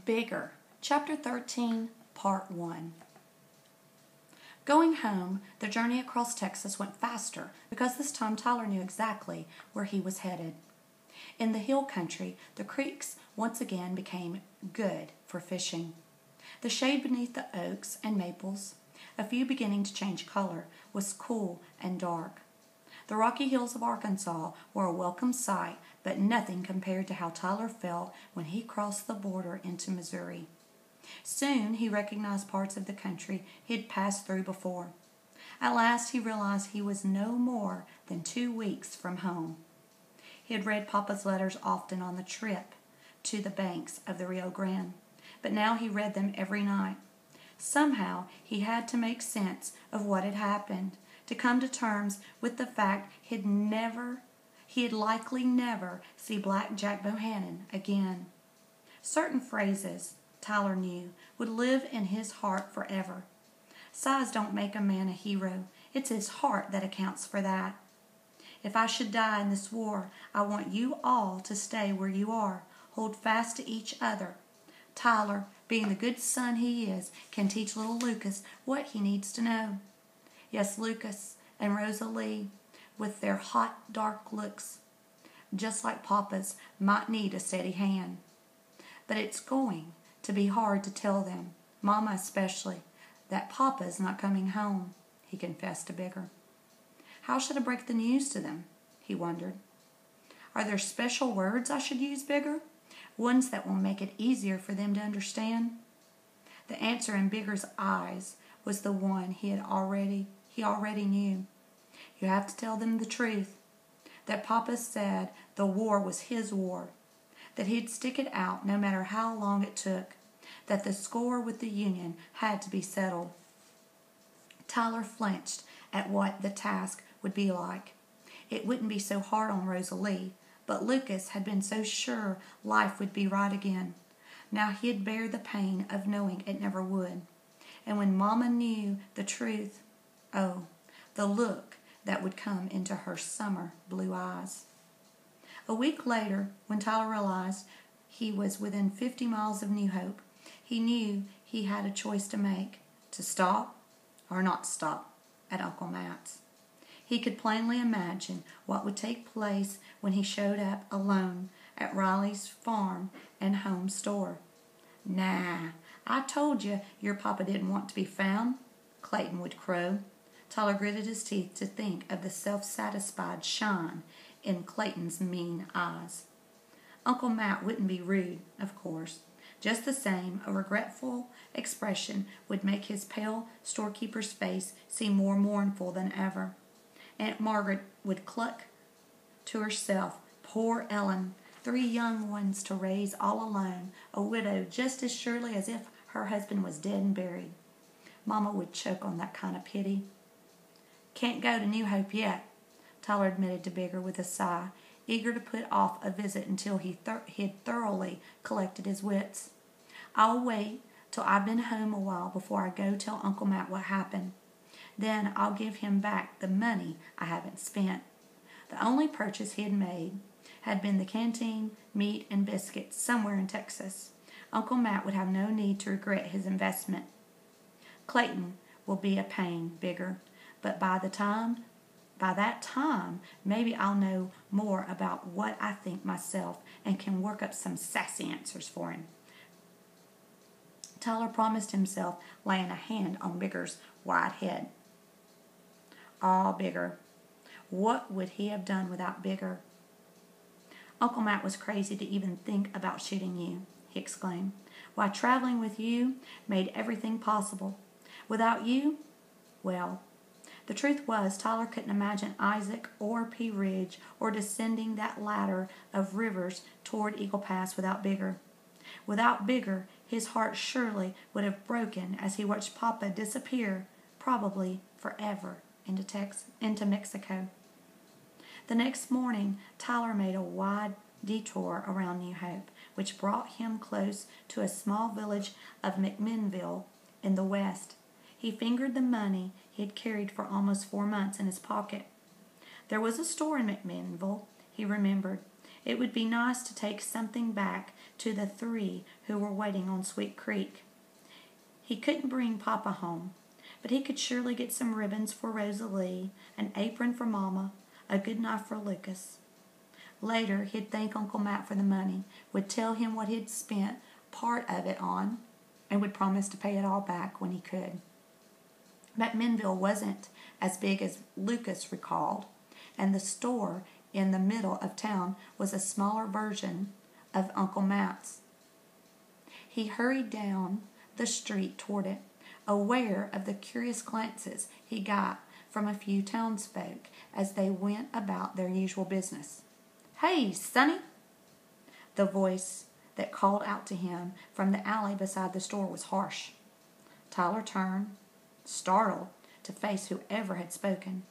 Bigger, Chapter 13, Part 1. Going home, the journey across Texas went faster because this time Tyler knew exactly where he was headed. In the hill country, the creeks once again became good for fishing. The shade beneath the oaks and maples, a few beginning to change color, was cool and dark. The rocky hills of Arkansas were a welcome sight, but nothing compared to how Tyler felt when he crossed the border into Missouri. Soon he recognized parts of the country he had passed through before. At last he realized he was no more than 2 weeks from home. He had read Papa's letters often on the trip to the banks of the Rio Grande, but now he read them every night. Somehow he had to make sense of what had happened, to come to terms with the fact he'd likely never see Black Jack Bohannon again. Certain phrases, Tyler knew, would live in his heart forever. Size don't make a man a hero. It's his heart that accounts for that. If I should die in this war, I want you all to stay where you are. Hold fast to each other. Tyler, being the good son he is, can teach little Lucas what he needs to know. Yes, Lucas and Rosalie, with their hot, dark looks, just like Papa's, might need a steady hand. But it's going to be hard to tell them, Mama especially, that Papa's not coming home, he confessed to Bigger. How should I break the news to them? He wondered. Are there special words I should use, Bigger? Ones that will make it easier for them to understand? The answer in Bigger's eyes was the one he already knew. You have to tell them the truth. That Papa said the war was his war. That he'd stick it out no matter how long it took. That the score with the Union had to be settled. Tyler flinched at what the task would be like. It wouldn't be so hard on Rosalie, but Lucas had been so sure life would be right again. Now he'd bear the pain of knowing it never would. And when Mama knew the truth, oh, the look that would come into her summer blue eyes. A week later, when Tyler realized he was within 50 miles of New Hope, he knew he had a choice to make, to stop or not stop at Uncle Matt's. He could plainly imagine what would take place when he showed up alone at Riley's farm and home store. Nah, I told you your Papa didn't want to be found, Clayton would crow. Tyler gritted his teeth to think of the self-satisfied shine in Clayton's mean eyes. Uncle Matt wouldn't be rude, of course. Just the same, a regretful expression would make his pale storekeeper's face seem more mournful than ever. Aunt Margaret would cluck to herself, poor Ellen, 3 young ones to raise all alone, a widow just as surely as if her husband was dead and buried. Mama would choke on that kind of pity. Can't go to New Hope yet, Tyler admitted to Bigger with a sigh, eager to put off a visit until he'd thoroughly collected his wits. I'll wait till I've been home a while before I go tell Uncle Matt what happened. Then I'll give him back the money I haven't spent. The only purchase he had made had been the canteen, meat, and biscuits somewhere in Texas. Uncle Matt would have no need to regret his investment. Clayton will be a pain, Bigger, but by that time, maybe I'll know more about what I think myself and can work up some sassy answers for him. Tyler promised himself, laying a hand on Bigger's white head. Ah, Bigger. What would he have done without Bigger? Uncle Matt was crazy to even think about shooting you, he exclaimed. Why, traveling with you made everything possible. Without you, well, the truth was Tyler couldn't imagine Isaac or Pea Ridge or descending that ladder of rivers toward Eagle Pass without Bigger. Without Bigger, his heart surely would have broken as he watched Papa disappear, probably forever, into Mexico. The next morning, Tyler made a wide detour around New Hope, which brought him close to a small village of McMinnville in the west. He fingered the money he had carried for almost 4 months in his pocket. There was a store in McMinnville, he remembered. It would be nice to take something back to the three who were waiting on Sweet Creek. He couldn't bring Papa home, but he could surely get some ribbons for Rosalie, an apron for Mama, a good knife for Lucas. Later, he'd thank Uncle Matt for the money, would tell him what he'd spent part of it on, and would promise to pay it all back when he could. But Minville wasn't as big as Lucas recalled, and the store in the middle of town was a smaller version of Uncle Matt's. He hurried down the street toward it, aware of the curious glances he got from a few townsfolk as they went about their usual business. "Hey, Sonny!" The voice that called out to him from the alley beside the store was harsh. Tyler turned, startled, to face whoever had spoken.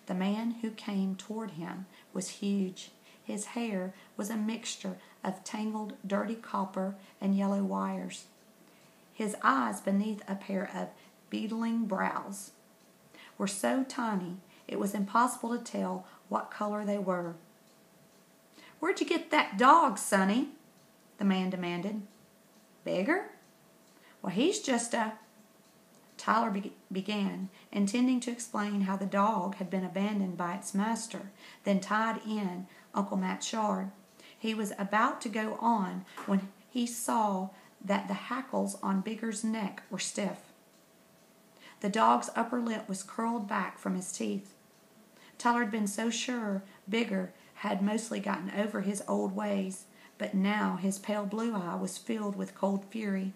The man who came toward him was huge. His hair was a mixture of tangled, dirty copper and yellow wires. His eyes, beneath a pair of beetling brows, were so tiny it was impossible to tell what color they were. "Where'd you get that dog, Sonny?" the man demanded. "Bigger? Well, he's just a—" Tyler began, intending to explain how the dog had been abandoned by its master, then tied in Uncle Matt's yard. He was about to go on when he saw that the hackles on Bigger's neck were stiff. The dog's upper lip was curled back from his teeth. Tyler had been so sure Bigger had mostly gotten over his old ways, but now his pale blue eye was filled with cold fury,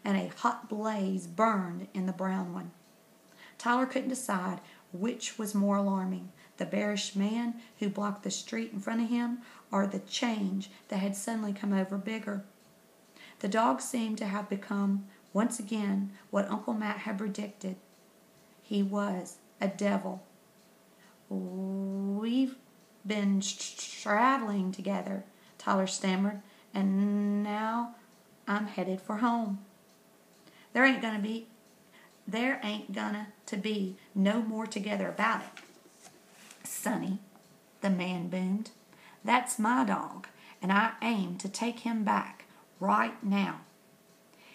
and a hot blaze burned in the brown one. Tyler couldn't decide which was more alarming, the bearish man who blocked the street in front of him, or the change that had suddenly come over Bigger. The dog seemed to have become, once again, what Uncle Matt had predicted. He was a devil. "We've been traveling together," Tyler stammered, "and now I'm headed for home. There ain't gonna to be no more together about it, Sonny," the man boomed. "That's my dog, and I aim to take him back right now."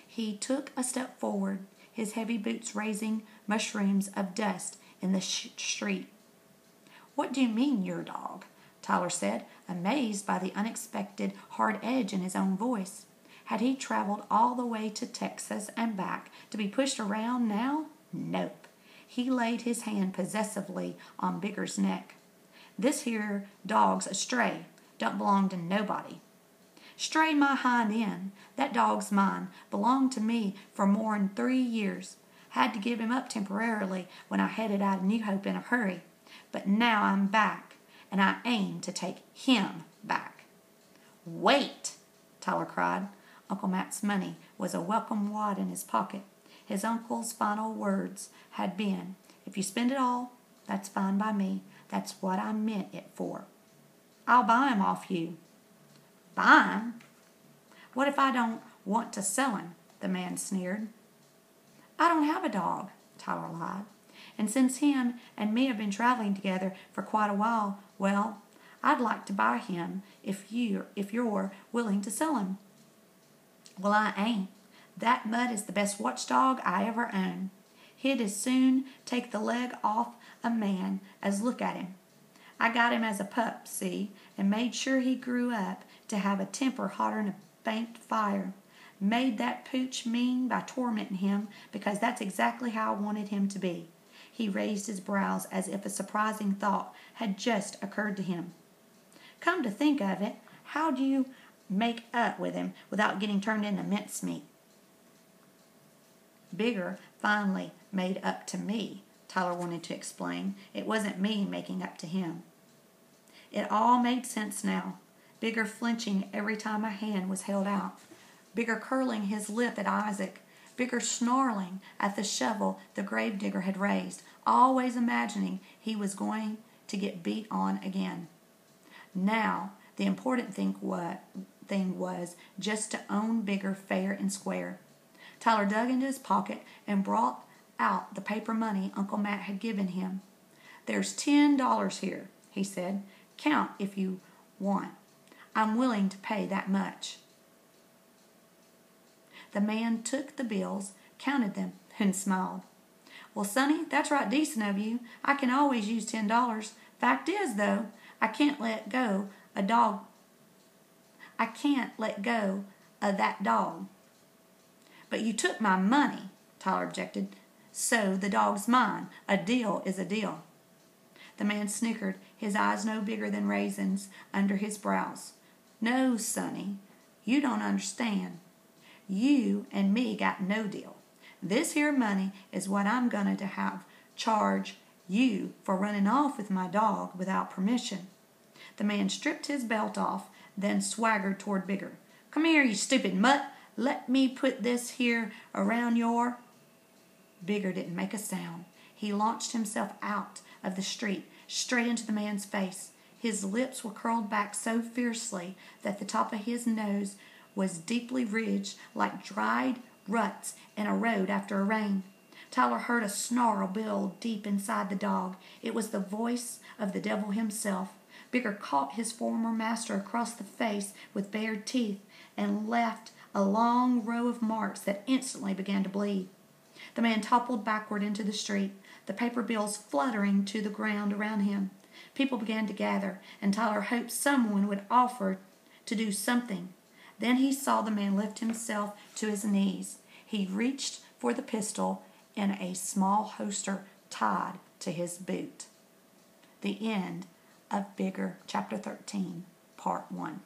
He took a step forward, his heavy boots raising mushrooms of dust in the street. "What do you mean, your dog?" Tyler said, amazed by the unexpected hard edge in his own voice. Had he traveled all the way to Texas and back to be pushed around now? Nope. He laid his hand possessively on Bigger's neck. "This here dog's a stray. Don't belong to nobody." "Stray my hind end. That dog's mine. Belonged to me for more'n 3 years. Had to give him up temporarily when I headed out of New Hope in a hurry. But now I'm back, and I aim to take him back." "Wait!" Tyler cried. Uncle Matt's money was a welcome wad in his pocket. His uncle's final words had been, "If you spend it all, that's fine by me. That's what I meant it for. I'll buy him off you." "Buy him? What if I don't want to sell him?" the man sneered. "I don't have a dog," Tyler lied. "And since him and me have been traveling together for quite a while, well, I'd like to buy him if you're willing to sell him." "Well, I ain't. That mutt is the best watchdog I ever owned. He'd as soon take the leg off a man as look at him. I got him as a pup, see, and made sure he grew up to have a temper hotter'n a banked fire. Made that pooch mean by tormenting him, because that's exactly how I wanted him to be." He raised his brows as if a surprising thought had just occurred to him. "Come to think of it, how'd you make up with him without getting turned into mincemeat?" "Bigger finally made up to me," Tyler wanted to explain. "It wasn't me making up to him." It all made sense now. Bigger flinching every time a hand was held out. Bigger curling his lip at Isaac. Bigger snarling at the shovel the gravedigger had raised, always imagining he was going to get beat on again. Now, the important thing was just to own Bigger fair and square. Tyler dug into his pocket and brought out the paper money Uncle Matt had given him. "There's $10 here," he said. "Count if you want. I'm willing to pay that much." The man took the bills, counted them, and smiled. "Well, Sonny, that's right decent of you. I can always use $10. Fact is, though, I can't let go of that dog." "But you took my money," Tyler objected. "So the dog's mine. A deal is a deal." The man snickered, his eyes no bigger than raisins under his brows. "No, Sonny, you don't understand. You and me got no deal. This here money is what I'm going to have charge you for running off with my dog without permission." The man stripped his belt off, then swaggered toward Bigger. "Come here, you stupid mutt. Let me put this here around your—" Bigger didn't make a sound. He launched himself out of the street, straight into the man's face. His lips were curled back so fiercely that the top of his nose was deeply ridged like dried ruts in a road after a rain. Tyler heard a snarl build deep inside the dog. It was the voice of the devil himself. Bigger caught his former master across the face with bared teeth and left a long row of marks that instantly began to bleed. The man toppled backward into the street, the paper bills fluttering to the ground around him. People began to gather, and Tyler hoped someone would offer to do something. Then he saw the man lift himself to his knees. He reached for the pistol in a small holster tied to his boot. The end of Bigger, Chapter 13, Part 1.